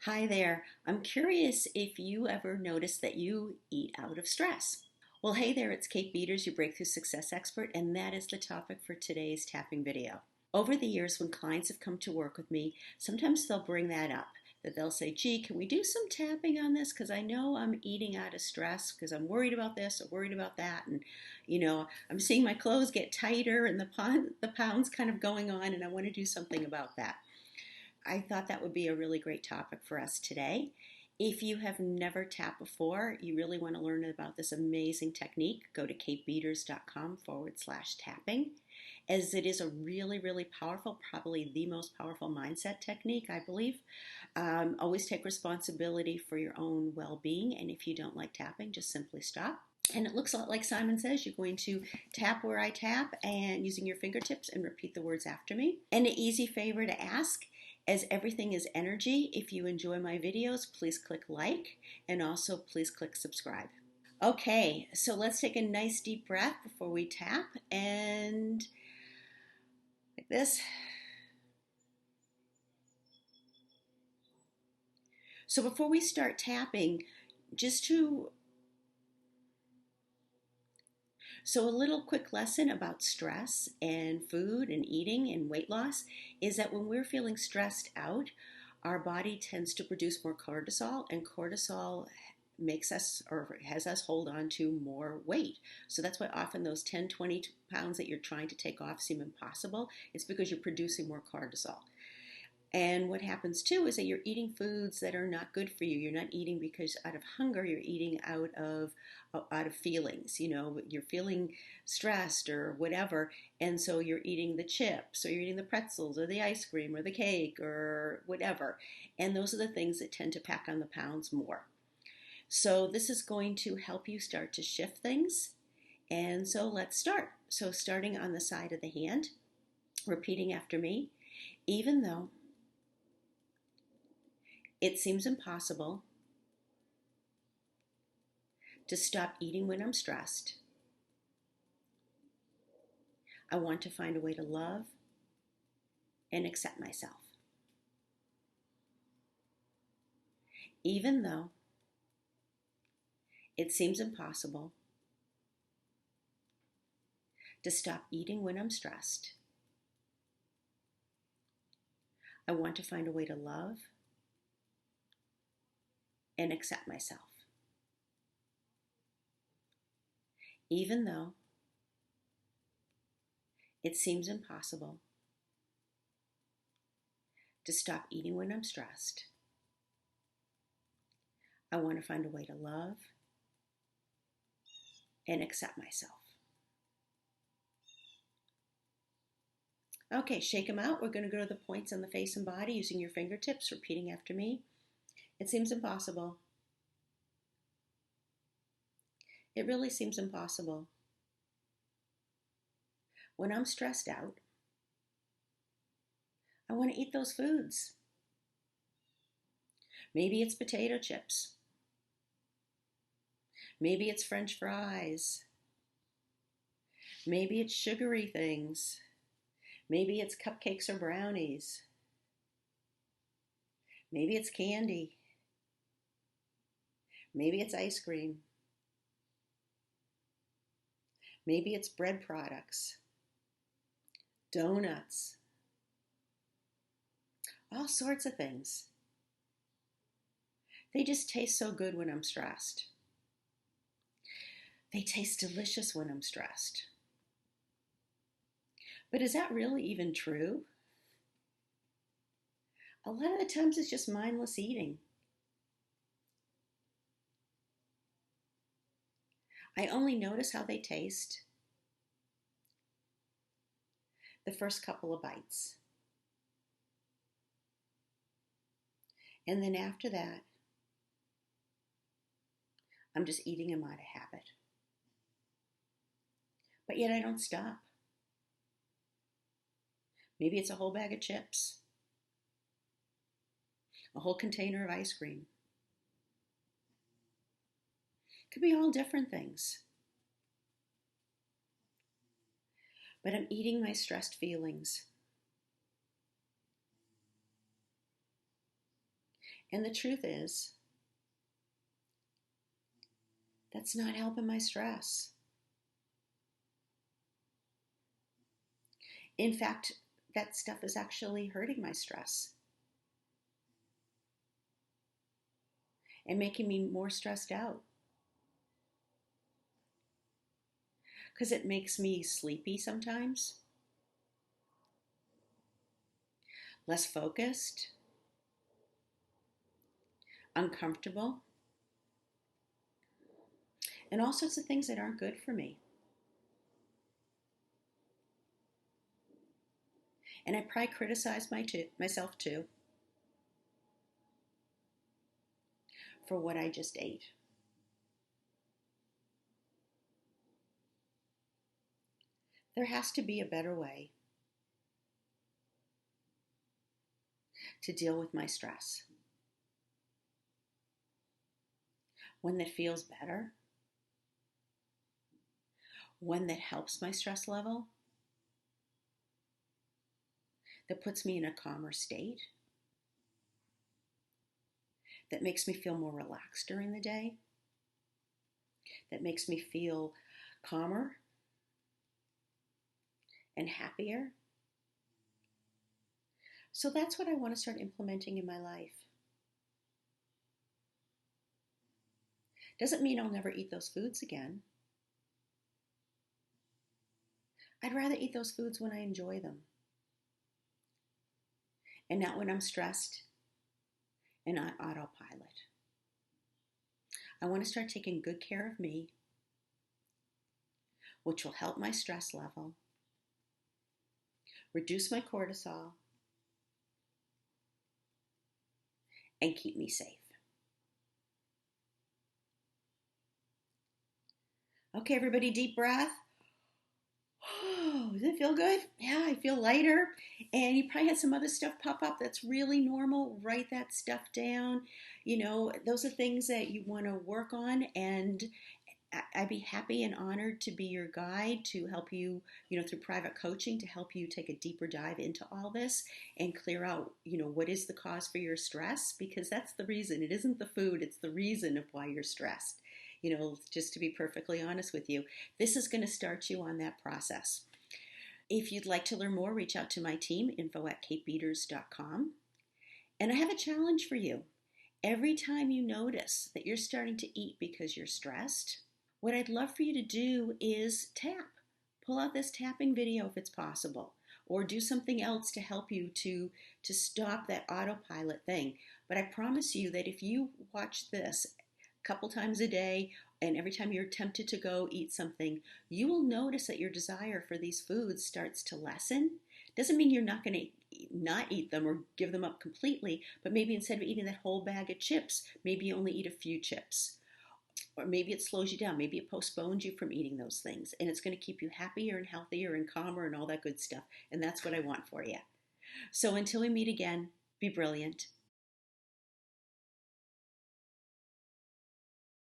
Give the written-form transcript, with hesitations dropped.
Hi there. I'm curious if you ever notice that you eat out of stress. Well, hey there, it's Kate Beaters, your breakthrough success expert, and that is the topic for today's tapping video. Over the years, when clients have come to work with me, sometimes they'll bring that up. That they'll say, gee, can we do some tapping on this? Because I know I'm eating out of stress because I'm worried about this or worried about that. And, I'm seeing my clothes get tighter and the pounds kind of going on, and I want to do something about that. I thought that would be a really great topic for us today. If you have never tapped before, you really want to learn about this amazing technique, go to katebeaters.com/tapping, as it is a really, really powerful, probably the most powerful mindset technique, I believe. Always take responsibility for your own well being, and if you don't like tapping, just simply stop. And it looks a lot like Simon Says. You're going to tap where I tap and using your fingertips and repeat the words after me. And an easy favor to ask, as everything is energy, if you enjoy my videos, please click like and also please click subscribe. Okay, so let's take a nice deep breath before we tap, and like this. So before we start tapping, So, a little quick lesson about stress and food and eating and weight loss is that when we're feeling stressed out, our body tends to produce more cortisol, and cortisol makes us or has us hold on to more weight. So that's why often those 10, 20 pounds that you're trying to take off seem impossible. It's because you're producing more cortisol. And what happens too is that you're eating foods that are not good for you. You're not eating because out of hunger. You're eating out of feelings. You're feeling stressed or whatever, and so you're eating the chips, or you're eating the pretzels, or the ice cream, or the cake, or whatever. And those are the things that tend to pack on the pounds more. So this is going to help you start to shift things. And so let's start. So starting on the side of the hand, repeating after me, even though it seems impossible to stop eating when I'm stressed, I want to find a way to love and accept myself. Even though it seems impossible to stop eating when I'm stressed, I want to find a way to love and accept myself. Even though it seems impossible to stop eating when I'm stressed, I want to find a way to love and accept myself. Okay, shake them out. We're going to go to the points on the face and body using your fingertips, repeating after me. It seems impossible. It really seems impossible. When I'm stressed out, I want to eat those foods. Maybe it's potato chips. Maybe it's French fries. Maybe it's sugary things. Maybe it's cupcakes or brownies. Maybe it's candy. Maybe it's ice cream. Maybe it's bread products, donuts, all sorts of things. They just taste so good when I'm stressed. They taste delicious when I'm stressed. But is that really even true? A lot of the times it's just mindless eating. I only notice how they taste the first couple of bites. And then after that, I'm just eating them out of habit. But yet I don't stop. Maybe it's a whole bag of chips, a whole container of ice cream. It could be all different things. But I'm eating my stressed feelings. And the truth is, that's not helping my stress. In fact, that stuff is actually hurting my stress and making me more stressed out because it makes me sleepy sometimes, less focused, uncomfortable, and all sorts of things that aren't good for me. And I probably criticize myself too for what I just ate. There has to be a better way to deal with my stress. One that feels better, one that helps my stress level, that puts me in a calmer state, that makes me feel more relaxed during the day, that makes me feel calmer and happier. So that's what I want to start implementing in my life. Doesn't mean I'll never eat those foods again. I'd rather eat those foods when I enjoy them and not when I'm stressed and on autopilot. I want to start taking good care of me, which will help my stress level, reduce my cortisol, and keep me safe. Okay, everybody, deep breath. Oh, does it feel good? Yeah, I feel lighter. And you probably had some other stuff pop up that's really normal. Write that stuff down. Those are things that you want to work on. And I'd be happy and honored to be your guide to help you, through private coaching to help you take a deeper dive into all this and clear out, what is the cause for your stress? Because that's the reason. It isn't the food, it's the reason of why you're stressed. Just to be perfectly honest with you, this is going to start you on that process. If you'd like to learn more, reach out to my team, info@katebeaters.com. And I have a challenge for you. Every time you notice that you're starting to eat because you're stressed, what I'd love for you to do is tap. Pull out this tapping video if it's possible, or do something else to help you to stop that autopilot thing. But I promise you that if you watch this a couple times a day, and every time you're tempted to go eat something, you will notice that your desire for these foods starts to lessen. Doesn't mean you're not going to not eat them or give them up completely, but maybe instead of eating that whole bag of chips, maybe you only eat a few chips. Or maybe it slows you down. Maybe it postpones you from eating those things. And it's going to keep you happier and healthier and calmer and all that good stuff. And that's what I want for you. So until we meet again, be brilliant.